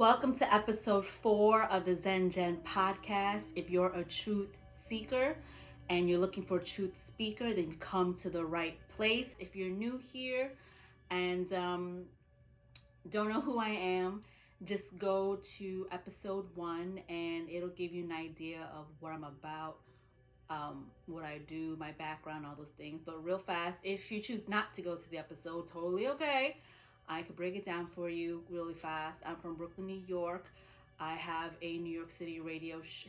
Welcome to episode 4 of the ZEN JEN podcast. If you're a truth seeker and you're looking for a truth speaker, then you come to the right place. If you're new here and don't know who I am, just go to episode 1 and it'll give you an idea of what I'm about, what I do, my background, all those things. But real fast, if you choose not to go to the episode, totally okay. I could break it down for you really fast. I'm from Brooklyn, New York. I have a New York City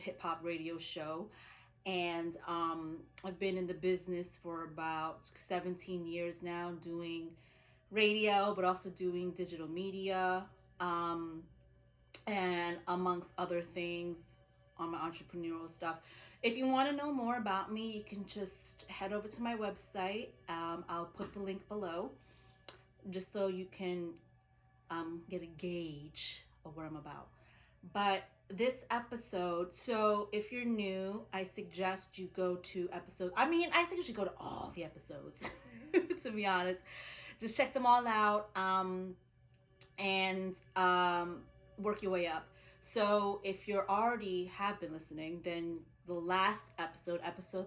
hip hop radio show, and I've been in the business for about 17 years now, doing radio, but also doing digital media, and amongst other things on my entrepreneurial stuff. If you want to know more about me, you can just head over to my website. I'll put the link below just so you can get a gauge of what I'm about. But this episode, so if you're new, I suggest you go to I suggest you go to all the episodes, to be honest. Just check them all out and work your way up. So if you're already have been listening, then the last episode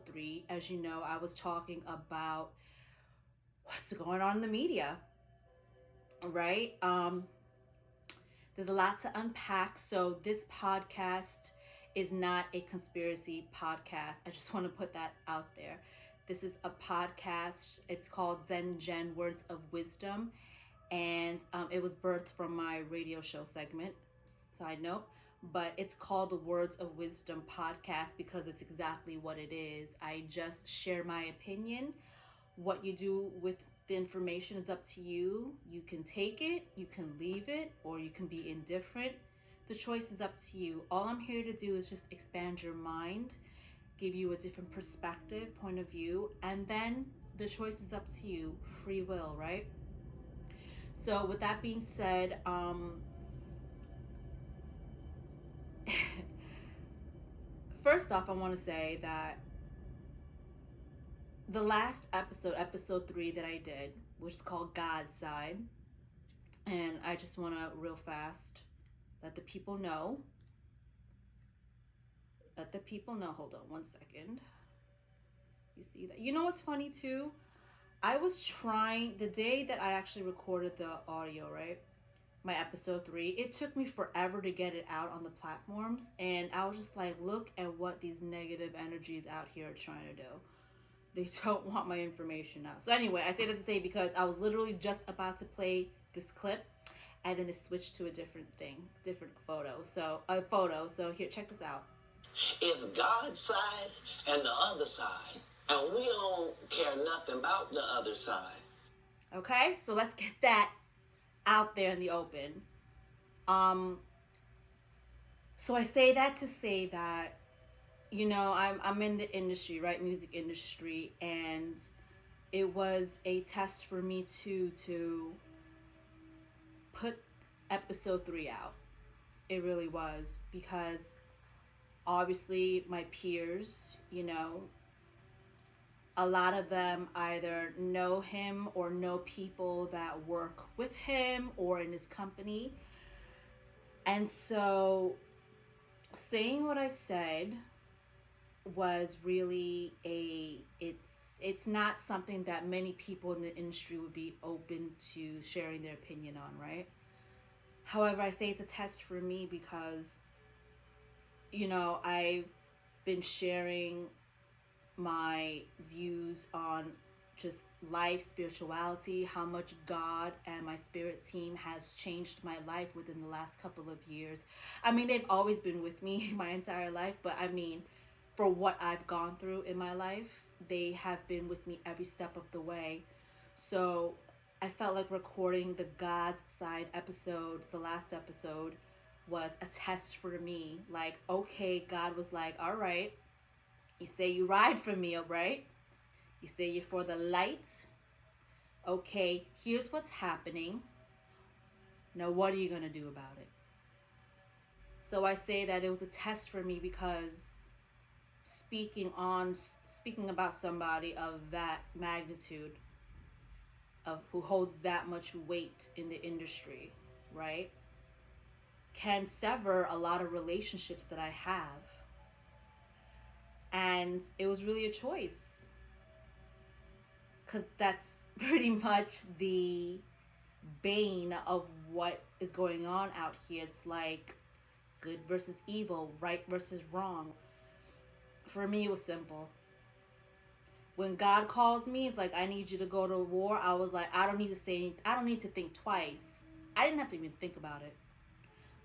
3, as you know, I was talking about what's going on in the media, right? There's a lot to unpack. So this podcast is not a conspiracy podcast. I just want to put that out there. This is a podcast. It's called ZEN JEN, Words of Wisdom. And it was birthed from my radio show segment, side note. But it's called the Words of Wisdom podcast because it's exactly what it is. I just share my opinion. What you do with the information is up to you. You can take it, you can leave it, or you can be indifferent. The choice is up to you. All I'm here to do is just expand your mind, give you a different perspective, point of view, and then the choice is up to you. Free will, right? So with that being said, first off, I want to say that the last episode 3 that I did, which is called God's Side, and I just want to real fast let the people know. Hold on one second. You see that? You know what's funny too? I was trying, the day that I actually recorded the audio, right? My episode 3, it took me forever to get it out on the platforms. And I was just like, look at what these negative energies out here are trying to do. They don't want my information out. So anyway, I say that to say because I was literally just about to play this clip and then it switched to a different photo. So here, check this out. It's God's side and the other side. And we don't care nothing about the other side. Okay, so let's get that out there in the open. So I say that to say that, you know, I'm in the industry, right? Music industry, and it was a test for me too to put episode 3 out. It really was, because obviously my peers, you know, a lot of them either know him or know people that work with him or in his company. And so saying what I said was really it's not something that many people in the industry would be open to sharing their opinion on, right? However, I say it's a test for me because, you know, I've been sharing my views on just life, spirituality, how much God and my spirit team has changed my life within the last couple of years. I mean, they've always been with me my entire life, but I mean, for what I've gone through in my life, they have been with me every step of the way. So I felt like recording the God's Side episode, the last episode, was a test for me. Like, okay, God was like, all right, you say you ride for me, right? You say you're for the light. Okay, here's what's happening. Now, what are you going to do about it? So I say that it was a test for me because speaking about somebody of that magnitude, of who holds that much weight in the industry, right, can sever a lot of relationships that I have. And it was really a choice, because that's pretty much the bane of what is going on out here. It's like good versus evil, right versus wrong. For me, it was simple. When God calls me, it's like, I need you to go to war. I was like, I don't need to think twice. I didn't have to even think about it.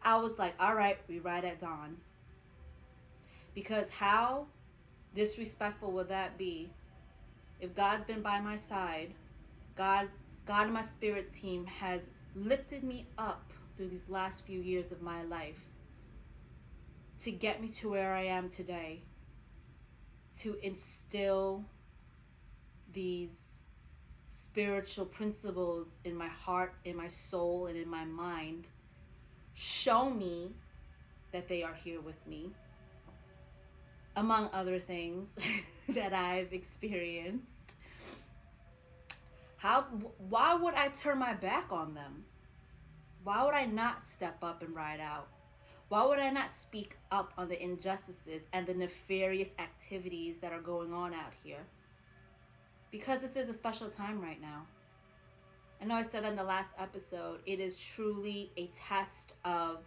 I was like, all right, we ride at dawn. Because how disrespectful would that be if God's been by my side? God, God and my spirit team has lifted me up through these last few years of my life to get me to where I am today, to instill these spiritual principles in my heart, in my soul, and in my mind. Show me that they are here with me, among other things that I've experienced. Why would I turn my back on them? Why would I not step up and ride out? Why would I not speak up on the injustices and the nefarious activities that are going on out here? Because this is a special time right now. I know I said in the last episode, it is truly a test of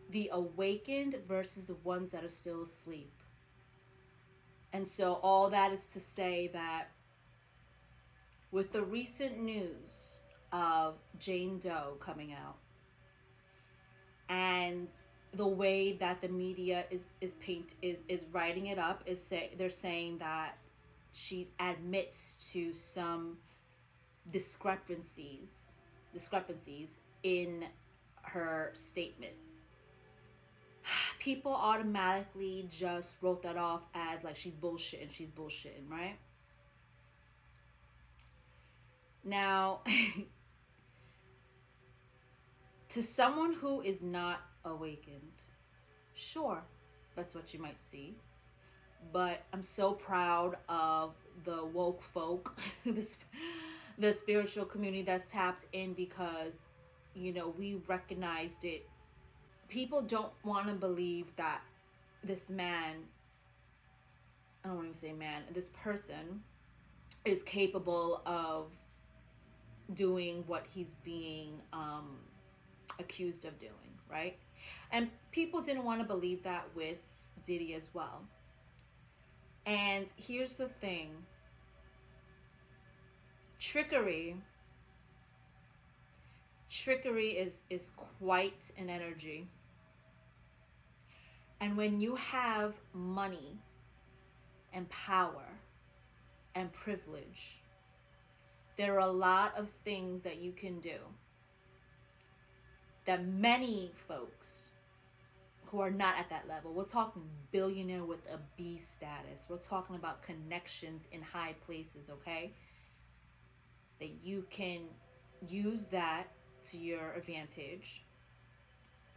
the awakened versus the ones that are still asleep. And so all that is to say that with the recent news of Jane Doe coming out, and the way that the media is writing it up, they're saying that she admits to some discrepancies in her statement. People automatically just wrote that off as like she's bullshitting, right? Now, to someone who is not awakened, sure, that's what you might see. But I'm so proud of the woke folk, the spiritual community that's tapped in, because, we recognized it. People don't want to believe that this man, I don't want to say man, this person is capable of doing what he's being accused of doing, right? And people didn't want to believe that with Diddy as well. And here's the thing. Trickery is quite an energy. And when you have money and power and privilege, there are a lot of things that you can do that many folks who are not at that level, we're talking billionaire with a B status, we're talking about connections in high places, okay? That you can use that to your advantage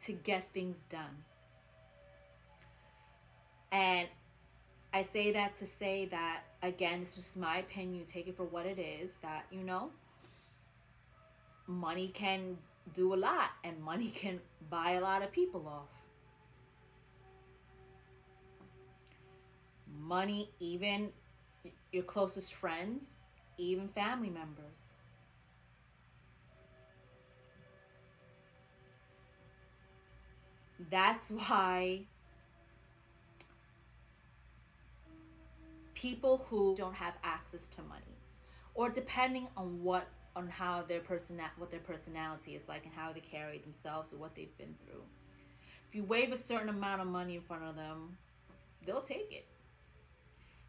to get things done. And I say that to say that, again, it's just my opinion. You take it for what it is, that, money can do a lot, and money can buy a lot of people off. Money, even your closest friends, even family members. That's why people who don't have access to money, or depending on what their personality is like and how they carry themselves or what they've been through, if you wave a certain amount of money in front of them, they'll take it.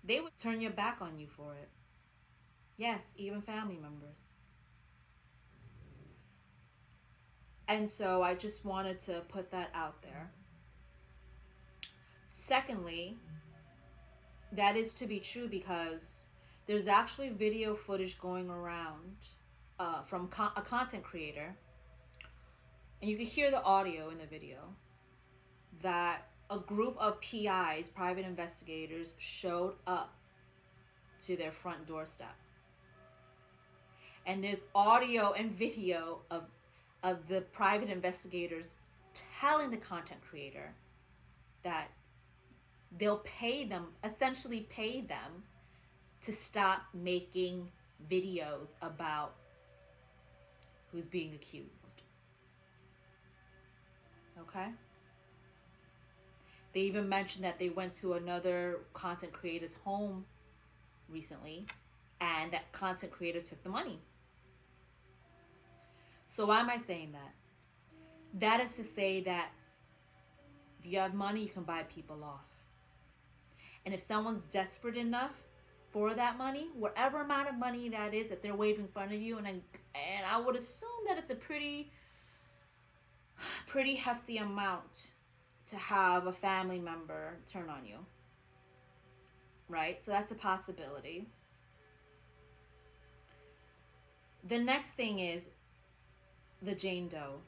They would turn your back on you for it. Yes, even family members. And so I just wanted to put that out there. Secondly, that is to be true, because there's actually video footage going around from a content creator, and you can hear the audio in the video, that a group of PIs, private investigators, showed up to their front doorstep. And there's audio and video of the private investigators telling the content creator that they'll pay them, essentially pay them, to stop making videos about who's being accused. Okay? They even mentioned that they went to another content creator's home recently, and that content creator took the money. So why am I saying that? That is to say that if you have money, you can buy people off. And if someone's desperate enough for that money, whatever amount of money that is that they're waving in front of you, and I would assume that it's a pretty hefty amount to have a family member turn on you. Right? So that's a possibility. The next thing is the Jane Doe.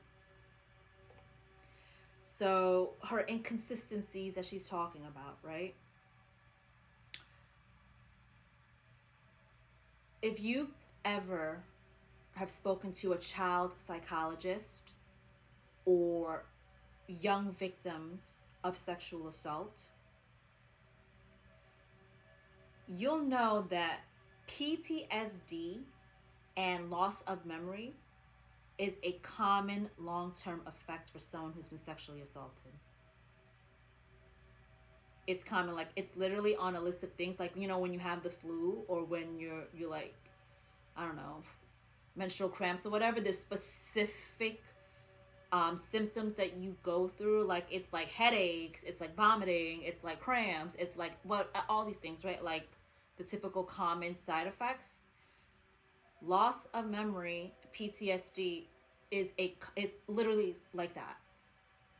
So her inconsistencies that she's talking about, right? If you've ever have spoken to a child psychologist or young victims of sexual assault, you'll know that PTSD and loss of memory is a common long-term effect for someone who's been sexually assaulted. It's common, like it's literally on a list of things, like, you know, when you have the flu, or when you're like, I don't know, menstrual cramps or whatever, there's specific symptoms that you go through. Like it's like headaches, it's like vomiting, it's like cramps, it's like what, all these things, right? Like the typical common side effects. Loss of memory, PTSD, is literally like that,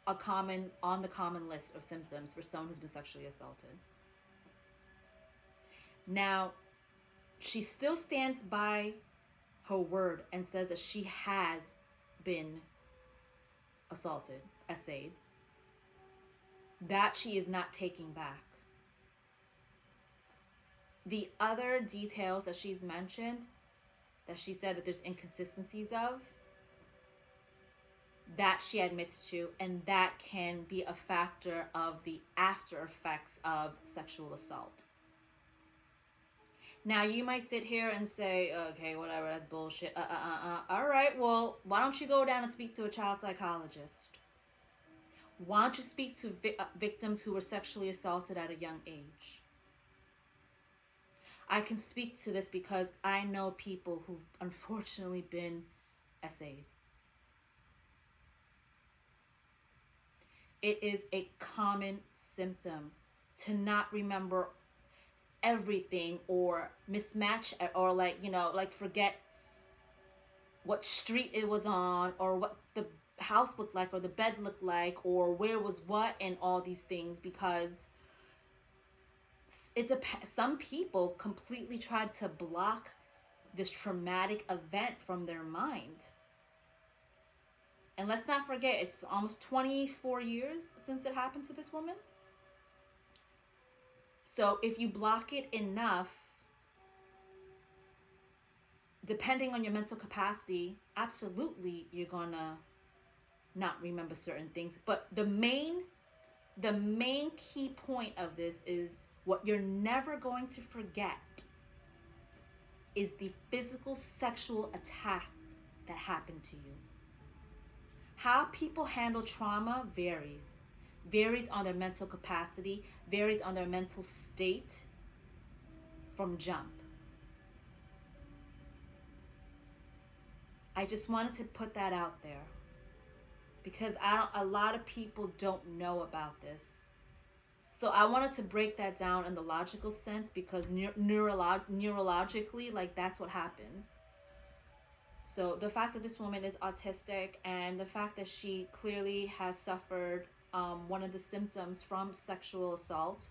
a common, on the common list of symptoms for someone who's been sexually assaulted. Now, she still stands by her word and says that she has been assaulted, essayed. That she is not taking back. The other details that she's mentioned, that she said that there's inconsistencies of, that she admits to, and that can be a factor of the after effects of sexual assault. Now, you might sit here and say, okay, whatever, that's bullshit. All right, well, why don't you go down and speak to a child psychologist? Why don't you speak to victims who were sexually assaulted at a young age? I can speak to this because I know people who've unfortunately been essayed. It is a common symptom to not remember everything, or mismatch, or like, you know, like forget what street it was on, or what the house looked like, or the bed looked like, or where was what, and all these things, because some people completely tried to block this traumatic event from their mind. And let's not forget, it's almost 24 years since it happened to this woman. So if you block it enough, depending on your mental capacity, absolutely you're gonna not remember certain things. But the main key point of this is, what you're never going to forget is the physical sexual attack that happened to you. How people handle trauma varies on their mental capacity, varies on their mental state from jump. I just wanted to put that out there because a lot of people don't know about this. So I wanted to break that down in the logical sense, because neurologically, like, that's what happens. So the fact that this woman is autistic, and the fact that she clearly has suffered one of the symptoms from sexual assault,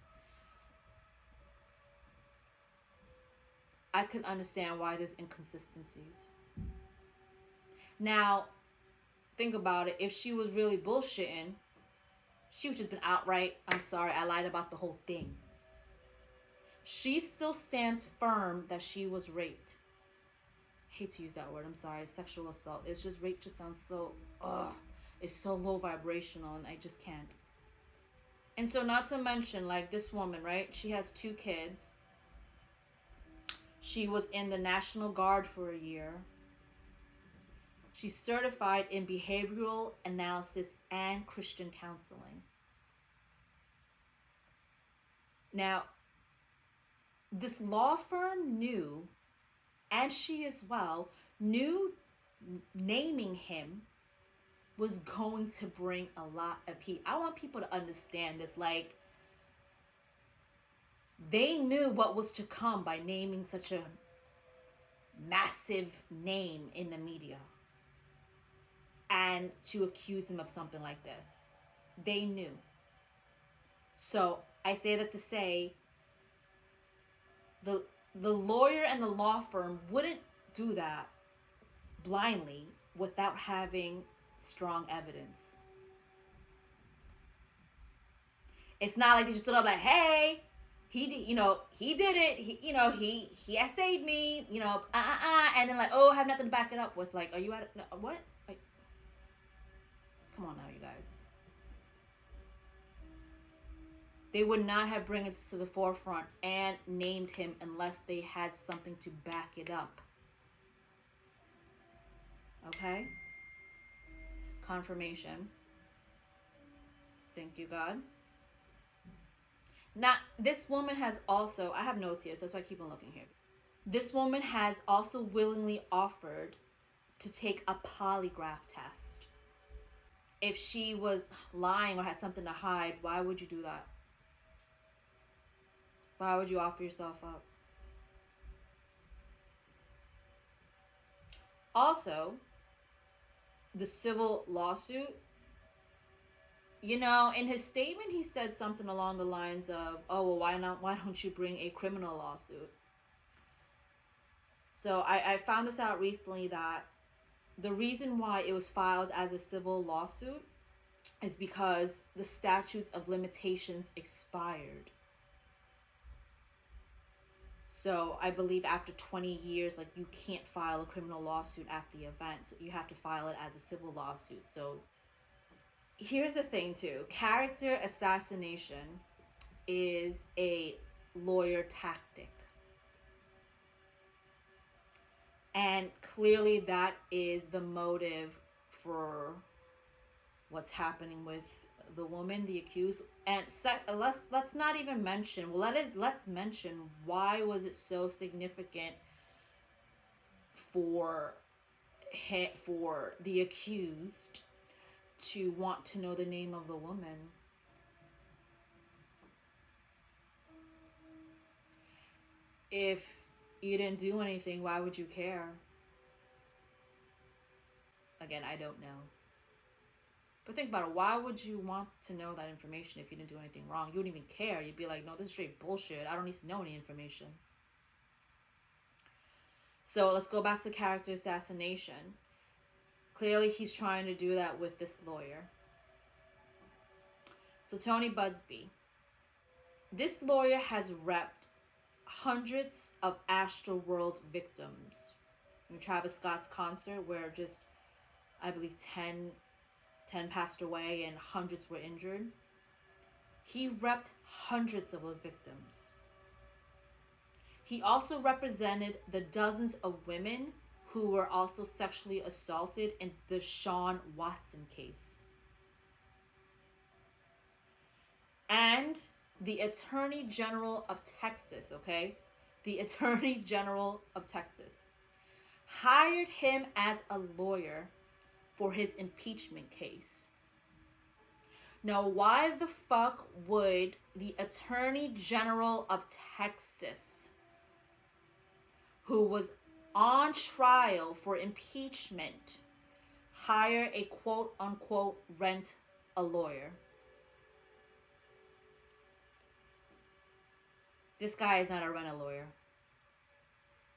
I can understand why there's inconsistencies. Now, think about it. If she was really bullshitting, she would just been outright, I'm sorry, I lied about the whole thing. She still stands firm that she was raped. I hate to use that word, I'm sorry. Sexual assault. It's just, rape just sounds so, ugh. is so low vibrational, and I just can't. And so, not to mention, like this woman, right? She has 2 kids. She was in the National Guard for a year. She's certified in behavioral analysis and Christian counseling. Now, this law firm knew, and she as well, knew naming him was going to bring a lot of heat. I want people to understand this. Like, they knew what was to come by naming such a massive name in the media and to accuse him of something like this. They knew. So I say that to say the lawyer and the law firm wouldn't do that blindly without having strong evidence. It's not like they just stood up like, hey, he did, he did it. He essayed me, and then like, oh, I have nothing to back it up with. Like, are you at no, what? Like, come on now, you guys. They would not have bring it to the forefront and named him unless they had something to back it up. Okay? Confirmation. Thank you, God. Now, this woman has also, I have notes here, so that's why I keep on looking here. This woman has also willingly offered to take a polygraph test. If she was lying or had something to hide, why would you do that? Why would you offer yourself up? Also, the civil lawsuit, in his statement, he said something along the lines of, oh, well, why don't you bring a criminal lawsuit? So I found this out recently, that the reason why it was filed as a civil lawsuit is because the statutes of limitations expired. So I believe after 20 years, like, you can't file a criminal lawsuit after the event. So you have to file it as a civil lawsuit. So here's the thing too. Character assassination is a lawyer tactic. And clearly that is the motive for what's happening with the woman, the accused. And let's not even mention, let's mention why was it so significant for the accused to want to know the name of the woman. If you didn't do anything, why would you care? Again, I don't know. But think about it. Why would you want to know that information if you didn't do anything wrong? You wouldn't even care. You'd be like, no, this is straight bullshit. I don't need to know any information. So let's go back to character assassination. Clearly, he's trying to do that with this lawyer. So Tony Busby. This lawyer has repped hundreds of Astroworld victims. In Travis Scott's concert, where just, I believe, 10 passed away and hundreds were injured. He repped hundreds of those victims. He also represented the dozens of women who were also sexually assaulted in the Sean Watson case. And the Attorney General of Texas, okay? The Attorney General of Texas hired him as a lawyer for his impeachment case. Now, why the fuck would the Attorney General of Texas, who was on trial for impeachment, hire a quote-unquote rent a lawyer? This guy is not a rent a lawyer.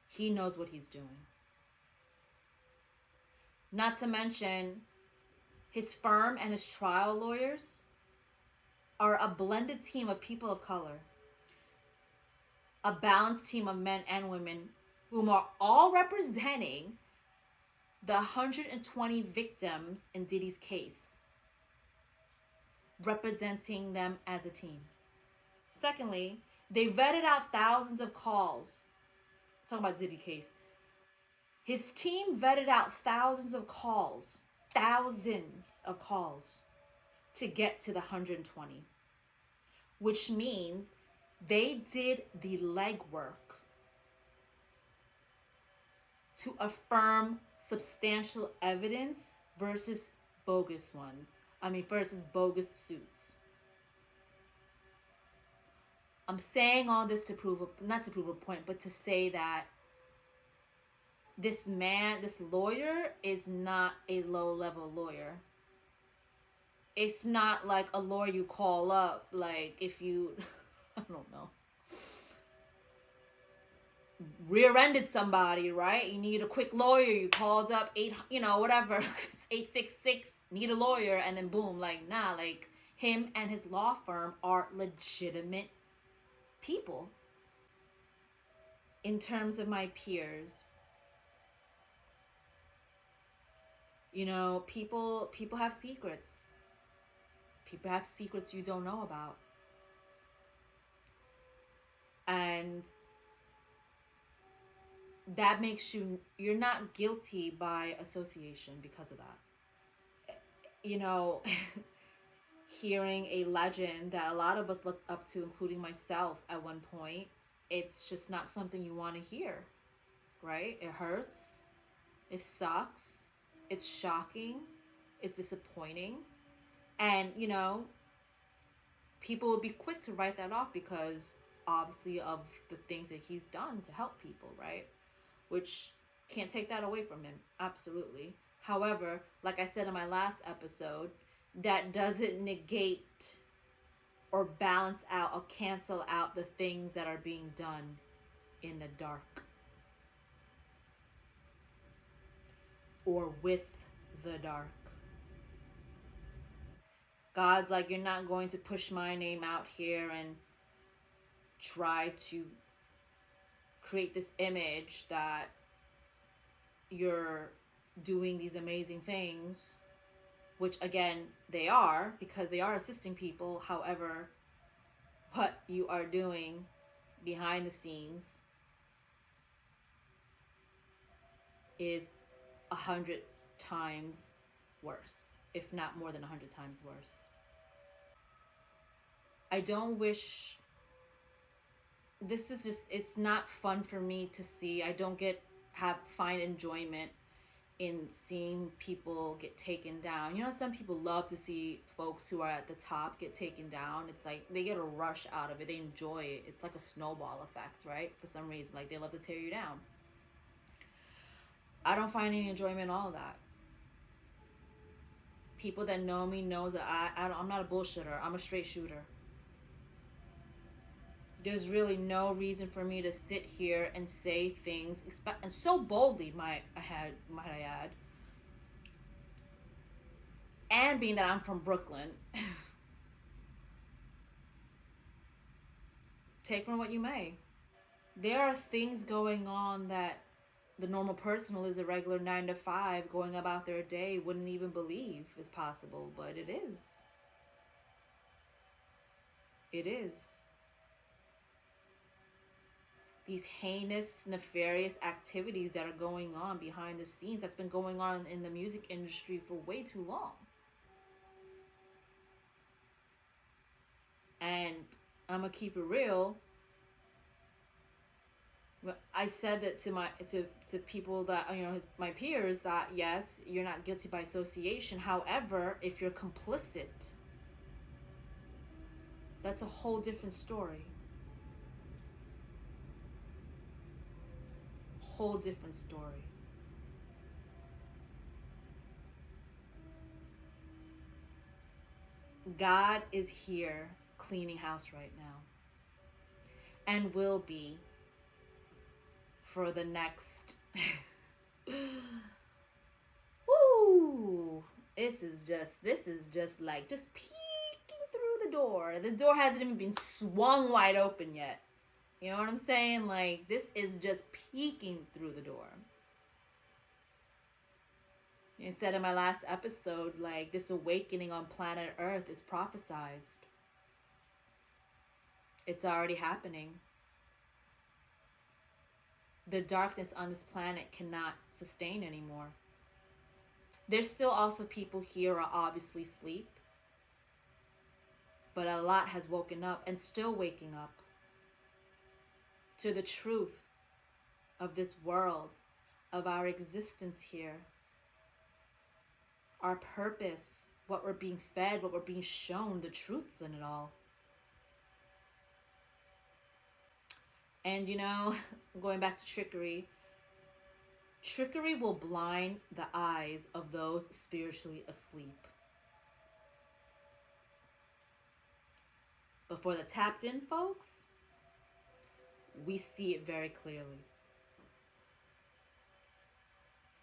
He knows what he's doing. Not to mention, his firm and his trial lawyers are a blended team of people of color. A balanced team of men and women whom are all representing the 120 victims in Diddy's case, representing them as a team. Secondly, they vetted out thousands of calls. Talking about Diddy case. His team vetted out thousands of calls to get to the 120, which means they did the legwork to affirm substantial evidence versus bogus ones. Versus bogus suits. I'm saying all this to prove, not to prove a point, but to say that this lawyer is not a low-level lawyer. It's not like a lawyer you call up, like if you, I don't know, rear-ended somebody, right? You need a quick lawyer. You called up 866, need a lawyer, and then boom, like, nah, like him and his law firm are legitimate people. In terms of my peers, people have secrets. People have secrets you don't know about. And that makes you're not guilty by association because of that. Hearing a legend that a lot of us looked up to, including myself at one point, it's just not something you want to hear, right? It hurts. It sucks. It's shocking. It's disappointing. And, people would be quick to write that off because obviously of the things that he's done to help people, right? Which can't take that away from him. Absolutely. However, like I said in my last episode, that doesn't negate or balance out or cancel out the things that are being done in the dark or with the dark. God's like, you're not going to push my name out here and try to create this image that you're doing these amazing things, which again, they are, because they are assisting people. However, what you are doing behind the scenes is 100 times worse, if not more than 100 times worse. I don't wish, it's not fun for me to see. I don't find enjoyment in seeing people get taken down. Some people love to see folks who are at the top get taken down. It's like they get a rush out of it. They enjoy it. It's like a snowball effect, right? For some reason, like they love to tear you down. I don't find any enjoyment in all of that. People that know me know that I'm not a bullshitter. I'm a straight shooter. There's really no reason for me to sit here and say things, and so boldly, might I add. And being that I'm from Brooklyn, take from what you may. There are things going on that the normal person who lives a regular 9 to 5 going about their day wouldn't even believe is possible, but it is. It is. These heinous, nefarious activities that are going on behind the scenes, that's been going on in the music industry for way too long. And I'm gonna keep it real. I said that to people that my peers, that yes, you're not guilty by association. However, if you're complicit, that's a whole different story. Whole different story. God is here cleaning house right now, and will be for the next woo, this is just like just peeking through the door. The door hasn't even been swung wide open yet. You know what I'm saying? Like, this is just peeking through the door. I said in my last episode, like, this awakening on planet Earth is prophesized. It's already happening. The darkness on this planet cannot sustain anymore. There's still also people here who are obviously asleep, but a lot has woken up and still waking up to the truth of this world, of our existence here, our purpose, what we're being fed, what we're being shown, the truth in it all. And you know, going back to trickery, trickery will blind the eyes of those spiritually asleep. But for the tapped in folks, we see it very clearly.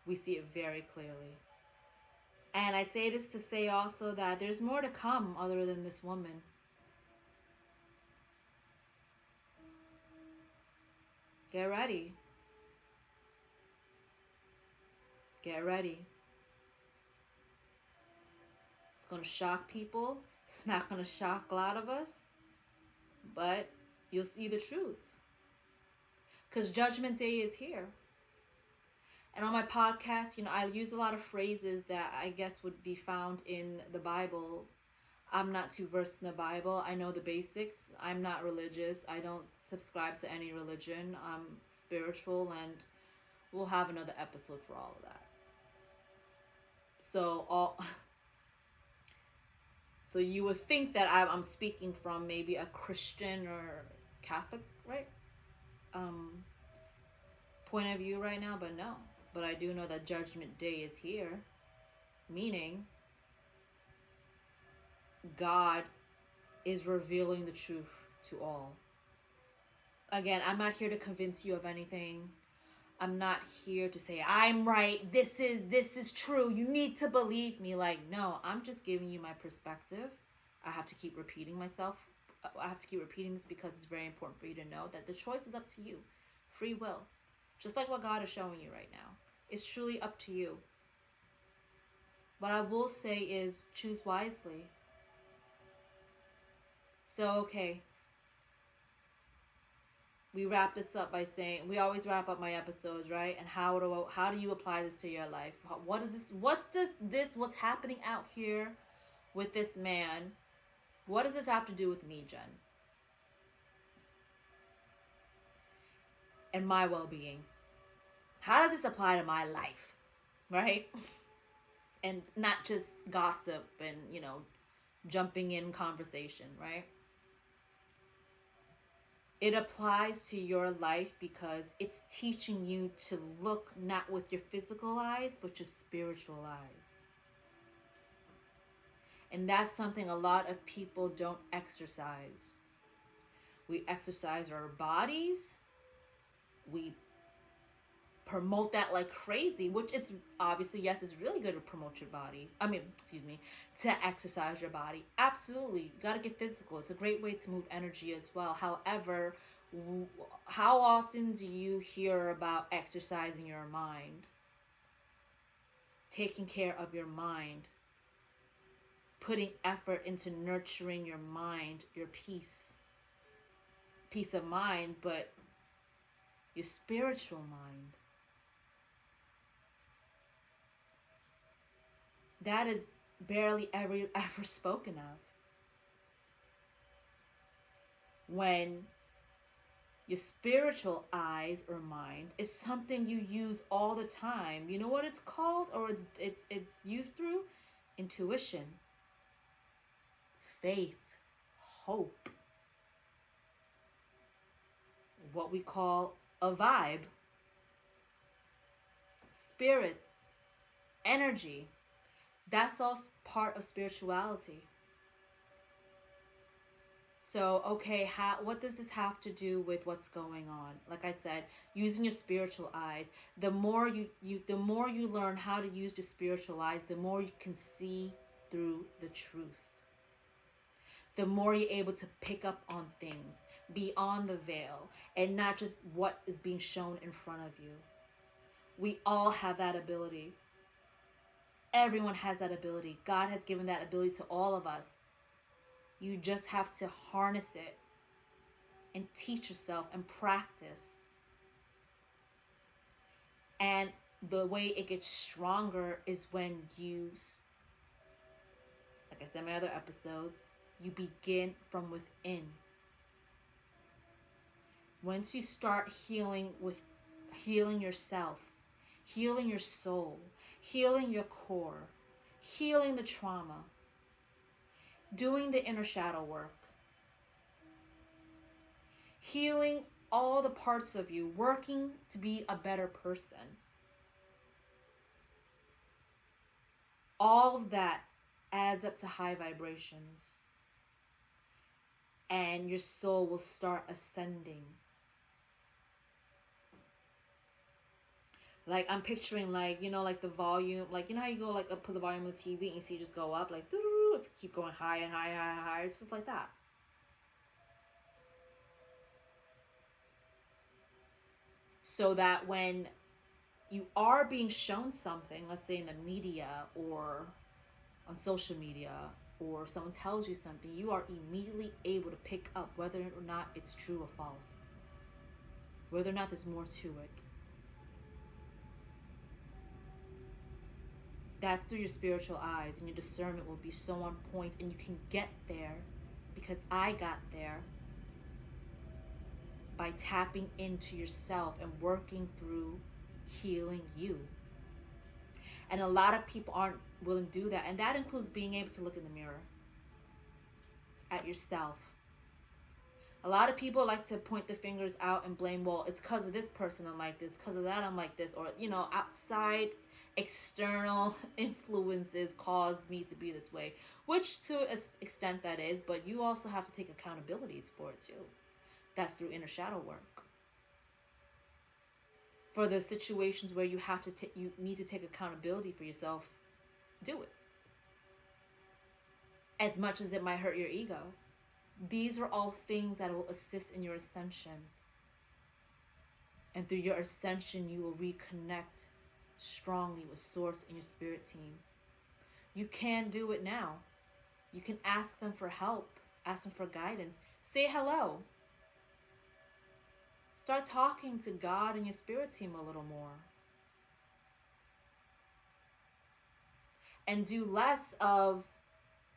We see it very clearly. And I say this to say also that there's more to come other than this woman. Get ready. Get ready. It's going to shock people. It's not going to shock a lot of us. But you'll see the truth. Because Judgment Day is here. And on my podcast, you know, I use a lot of phrases that I guess would be found in the Bible. I'm not too versed in the Bible. I know the basics. I'm not religious. I don't subscribe to any religion. I'm spiritual, and we'll have another episode for all of that. So you would think that I'm speaking from maybe a Christian or Catholic, right? Point of view right now, but no. But I do know that Judgment Day is here, meaning God is revealing the truth to all. Again, I'm not here to convince you of anything. I'm not here to say I'm right. This is true. You need to believe me. Like, no, I'm just giving you my perspective. I have to keep repeating myself. I have to keep repeating this because it's very important for you to know that the choice is up to you. Free will. Just like what God is showing you right now. It's truly up to you. What I will say is choose wisely. So, okay. We wrap this up by saying, we always wrap up my episodes, right? And how do you apply this to your life? What's happening out here with this man, what does this have to do with me, Jen? And my well-being? How does this apply to my life, right? And not just gossip and, you know, jumping in conversation, right? It applies to your life because it's teaching you to look not with your physical eyes, but your spiritual eyes. And that's something a lot of people don't exercise. We exercise our bodies. We promote that like crazy, which it's obviously, yes, it's really good to promote your body. To exercise your body. Absolutely. You got to get physical. It's a great way to move energy as well. However, how often do you hear about exercising your mind? Taking care of your mind. Putting effort into nurturing your mind, your peace of mind, but your spiritual mind. That is barely ever spoken of. When your spiritual eyes or mind is something you use all the time. You know what it's called, or it's used through? Intuition, faith, hope, what we call a vibe, spirits, energy. That's all part of spirituality. So, okay, what does this have to do with what's going on? Like I said, using your spiritual eyes. The more you learn how to use your spiritual eyes, the more you can see through the truth. The more you're able to pick up on things beyond the veil and not just what is being shown in front of you. We all have that ability. Everyone has that ability. God has given that ability to all of us. You just have to harness it and teach yourself and practice. And the way it gets stronger is when you, like I said in my other episodes, you begin from within. Once you start healing yourself, healing your soul, healing your core, healing the trauma, doing the inner shadow work, healing all the parts of you, working to be a better person. All of that adds up to high vibrations, and your soul will start ascending. Like I'm picturing, like, you know, like the volume, like, you know how you go like up, put the volume of the TV and you see it just go up, like, if you keep going higher and higher and higher, it's just like that. So that when you are being shown something, let's say in the media or on social media, or someone tells you something, you are immediately able to pick up whether or not it's true or false, whether or not there's more to it. That's through your spiritual eyes, and your discernment will be so on point, and you can get there because I got there by tapping into yourself and working through healing you. And a lot of people aren't willing to do that, and that includes being able to look in the mirror at yourself. A lot of people like to point the fingers out and blame, well, it's because of this person I'm like this, because of that I'm like this, or, you know, outside external influences caused me to be this way, which to an extent that is, but you also have to take accountability for it too. That's through inner shadow work. For the situations where you have to you need to take accountability for yourself, do it. As much as it might hurt your ego. These are all things that will assist in your ascension. And through your ascension, you will reconnect strongly with Source and your spirit team. You can do it now. You can ask them for help, ask them for guidance. Say hello. Start talking to God and your spirit team a little more. And do less of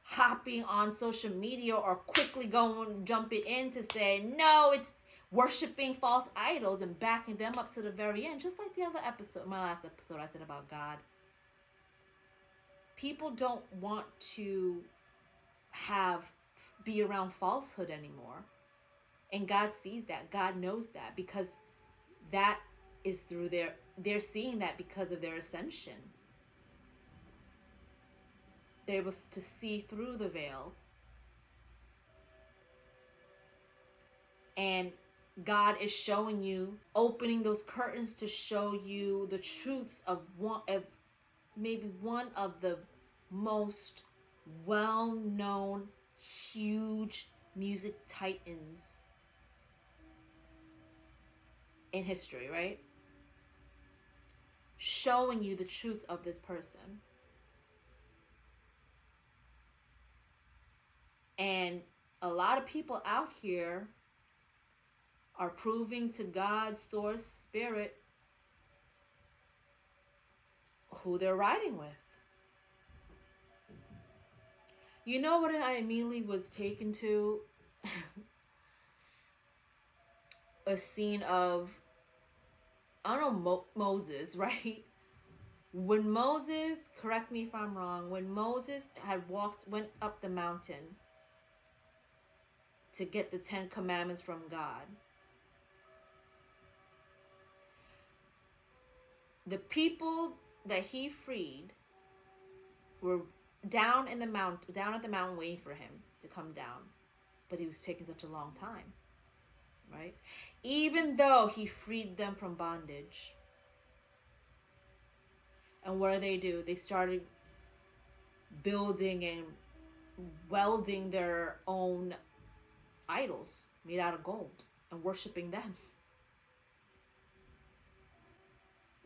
hopping on social media or quickly jumping in to say, no, it's worshiping false idols, and backing them up to the very end. Just like the other episode, my last episode, I said about God. People don't want to be around falsehood anymore. And God sees that. God knows that, because that is through they're seeing that because of their ascension. They're able to see through the veil. And God is showing you, opening those curtains to show you the truths of maybe one of the most well-known, huge music titans in history, right? Showing you the truth of this person. And a lot of people out here are proving to God, Source, Spirit, who they're riding with. You know what I immediately was taken to? A scene of, I don't know, Moses, right? When Moses, correct me if I'm wrong, when Moses went up the mountain to get the 10 Commandments from God, the people that he freed were down at the mountain waiting for him to come down. But he was taking such a long time, right? Even though he freed them from bondage. And what do? They started building and welding their own idols made out of gold and worshiping them.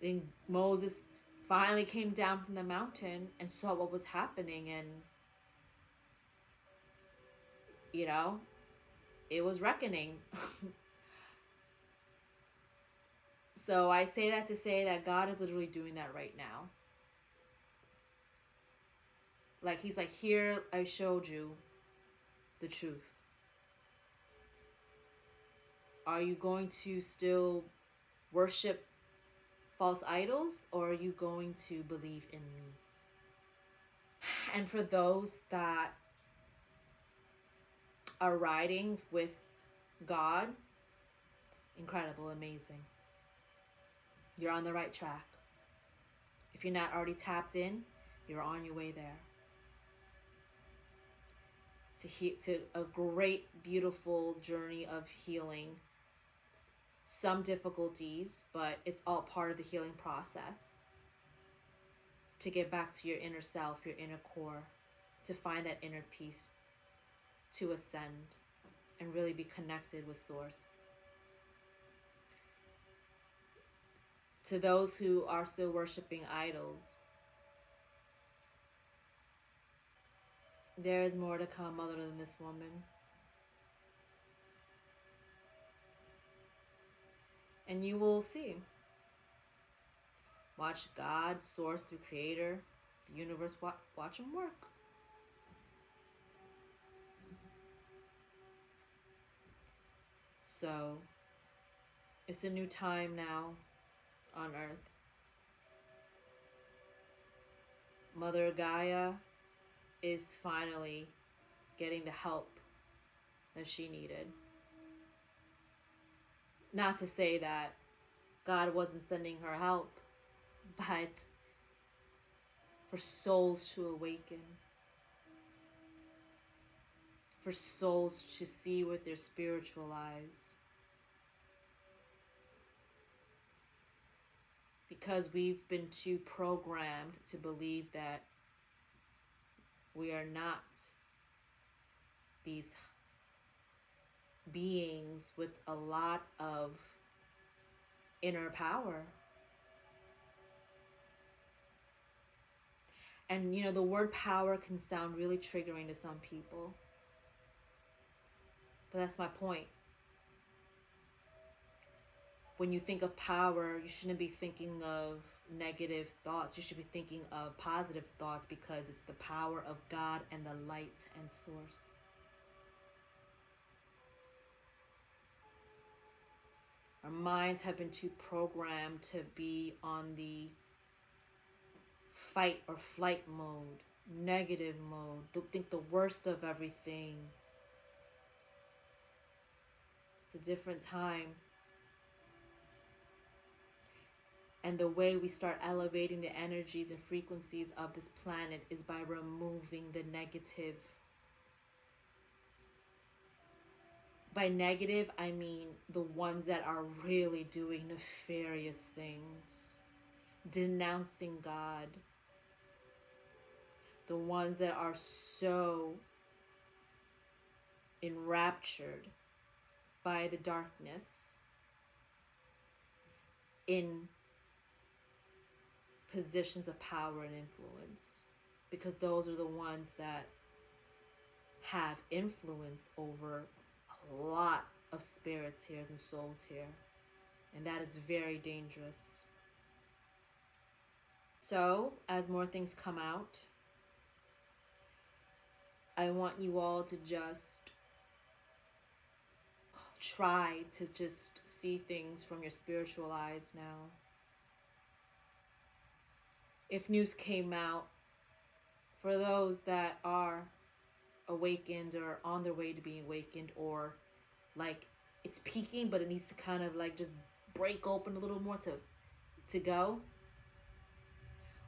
And Moses finally came down from the mountain and saw what was happening, and you know, it was reckoning. So I say that to say that God is literally doing that right now. Like, he's like, here, I showed you the truth. Are you going to still worship false idols, or are you going to believe in me? And for those that are riding with God, incredible, amazing. You're on the right track. If you're not already tapped in, you're on your way there. To a great, beautiful journey of healing. Some difficulties, but it's all part of the healing process. To get back to your inner self, your inner core, to find that inner peace, to ascend and really be connected with Source. To those who are still worshiping idols, there is more to come other than this woman. And you will see. Watch God, Source, through Creator, the universe, watch Him work. So, it's a new time now on Earth. Mother Gaia is finally getting the help that she needed. Not to say that God wasn't sending her help, but for souls to awaken, for souls to see with their spiritual eyes. Because we've been too programmed to believe that we are not these beings with a lot of inner power. And the word power can sound really triggering to some people. But that's my point. When you think of power, you shouldn't be thinking of negative thoughts. You should be thinking of positive thoughts, because it's the power of God and the light and Source. Our minds have been too programmed to be on the fight or flight mode, negative mode, to think the worst of everything. It's a different time. And the way we start elevating the energies and frequencies of this planet is by removing the negative. By negative, I mean the ones that are really doing nefarious things, denouncing God. The ones that are so enraptured by the darkness, in positions of power and influence, because those are the ones that have influence over a lot of spirits here and souls here, and that is very dangerous. So as more things come out, I want you all to just try to just see things from your spiritual eyes now. If news came out, for those that are awakened or on their way to being awakened, or like it's peaking but it needs to kind of like just break open a little more to go.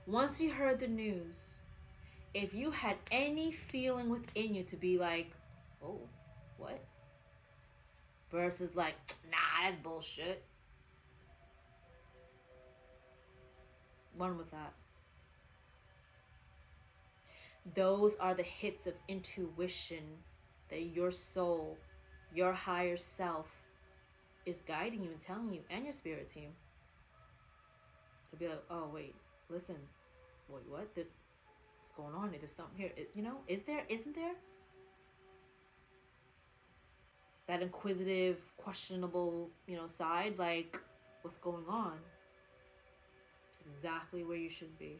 Once you heard the news, if you had any feeling within you to be like, oh, what? Versus like, nah, that's bullshit. Run with that. Those are the hits of intuition that your soul, your higher self, is guiding you and telling you, and your spirit team, to be like, oh wait, listen, what? What's going on? There's something here. Isn't there? That inquisitive, questionable, side, like, what's going on? It's exactly where you should be.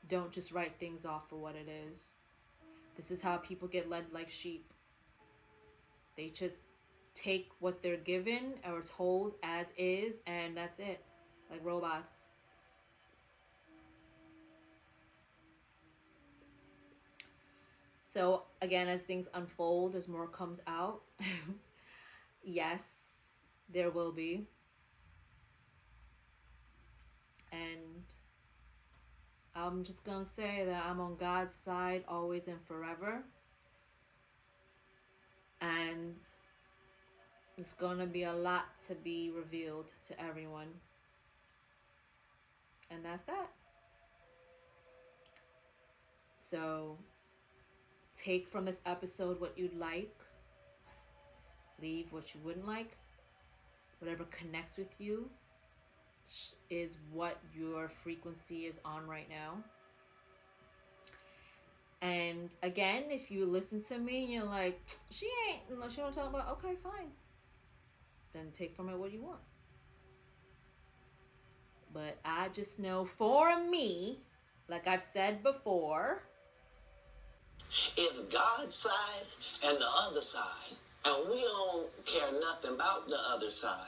Don't just write things off for what it is. This is how people get led like sheep. They just take what they're given or told as is, and that's it. Like robots. So again, as things unfold, as more comes out, yes, there will be. And I'm just gonna say that I'm on God's side always and forever. And it's gonna be a lot to be revealed to everyone. And that's that. So take from this episode what you'd like, leave what you wouldn't like. Whatever connects with you is what your frequency is on right now. And again, if you listen to me and you're like, she don't talk about, okay, fine. Then take from it what you want. But I just know for me, like I've said before, it's God's side and the other side. And we don't care nothing about the other side.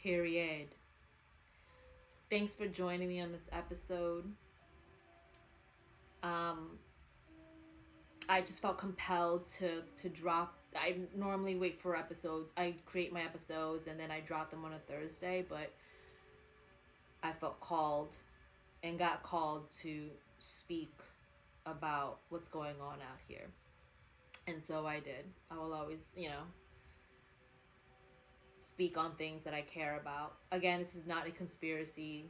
Period. Thanks for joining me on this episode. I just felt compelled to drop. I normally wait for episodes. I create my episodes and then I drop them on a Thursday, but I felt called and got called to speak about what's going on out here. And so I did. I will always, speak on things that I care about. Again, this is not a conspiracy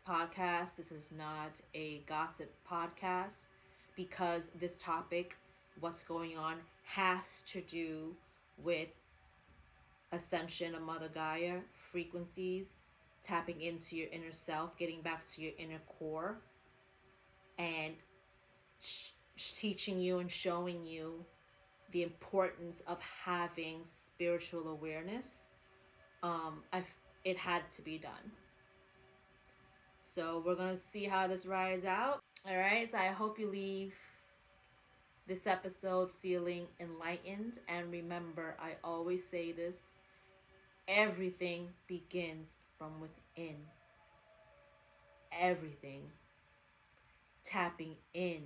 podcast. This is not a gossip podcast, because this topic, what's going on, has to do with ascension of Mother Gaia, frequencies, tapping into your inner self, getting back to your inner core, and teaching you and showing you the importance of having spiritual awareness. It had to be done. So we're gonna see how this rides out. All right. So I hope you leave this episode feeling enlightened. And remember, I always say this: everything begins from within. Everything. Tapping in,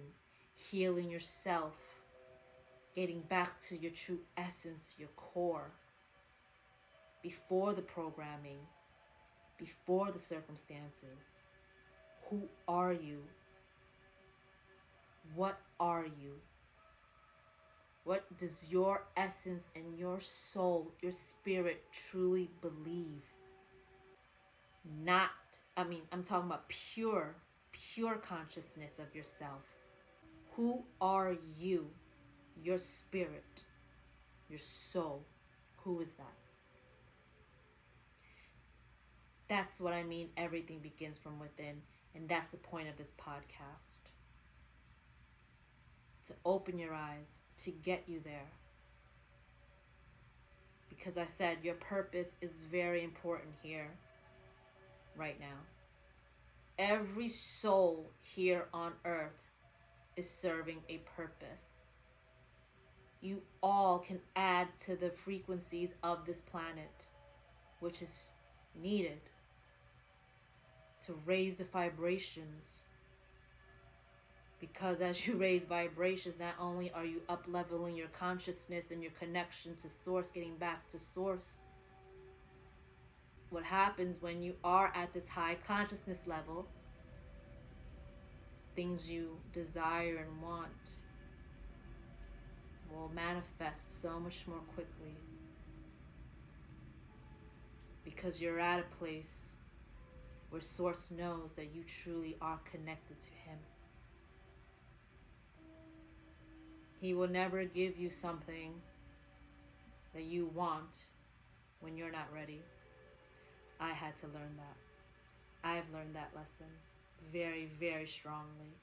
healing yourself, getting back to your true essence, your core, before the programming, before the circumstances. Who are you? What are you? What does your essence and your soul, your spirit truly believe? I'm talking about pure consciousness of yourself. Who are you? Your spirit, your soul. Who is that? That's what I mean. Everything begins from within. And that's the point of this podcast. To open your eyes, to get you there. Because I said your purpose is very important here, right now. Every soul here on earth is serving a purpose. You all can add to the frequencies of this planet, which is needed to raise the vibrations. Because as you raise vibrations, not only are you up-leveling your consciousness and your connection to source, getting back to source. What happens when you are at this high consciousness level, things you desire and want will manifest so much more quickly. Because you're at a place where source knows that you truly are connected to him. He will never give you something that you want when you're not ready. I had to learn that. I've learned that lesson very, very strongly.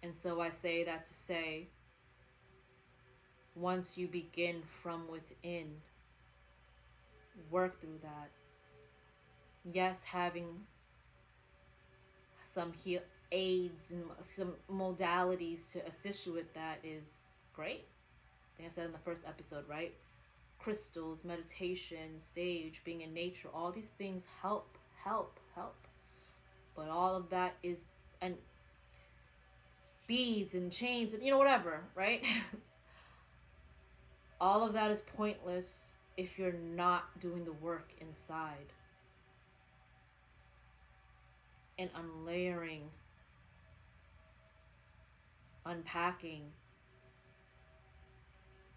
And so I say that to say, once you begin from within, work through that. Yes, having some aids and some modalities to assist you with that is great. I think I said in the first episode, right? Crystals, meditation, sage, being in nature, all these things help. But all of that is, and beads and chains and whatever, right? All of that is pointless if you're not doing the work inside and unlayering, unpacking,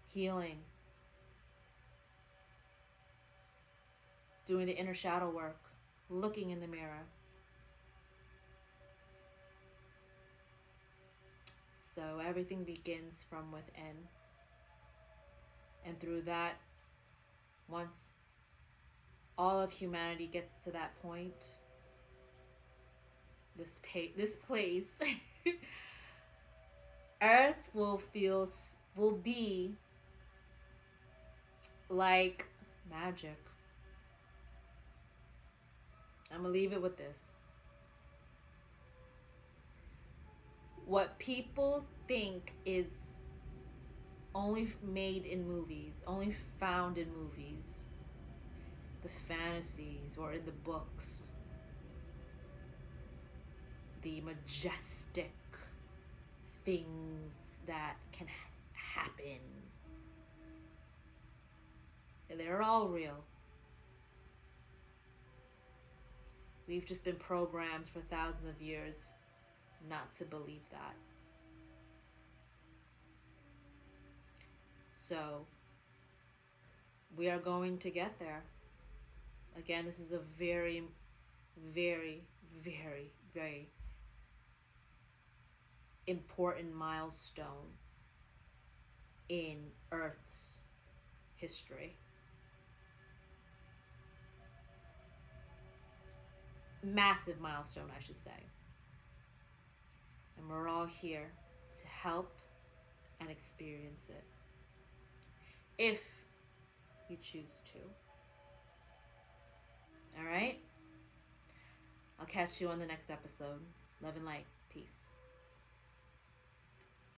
healing, doing the inner shadow work, looking in the mirror. So everything begins from within. And through that, once all of humanity gets to that point, this place, Earth will be like magic. I'm gonna leave it with this. What people think is only made in movies, only found in movies, the fantasies or in the books, the majestic things that can happen, they're all real. We've just been programmed for thousands of years not to believe that. So we are going to get there. Again, this is a very, very, very, very important milestone in Earth's history. Massive milestone, I should say. And we're all here to help and experience it, if you choose to. All right? I'll catch you on the next episode. Love and light. Peace.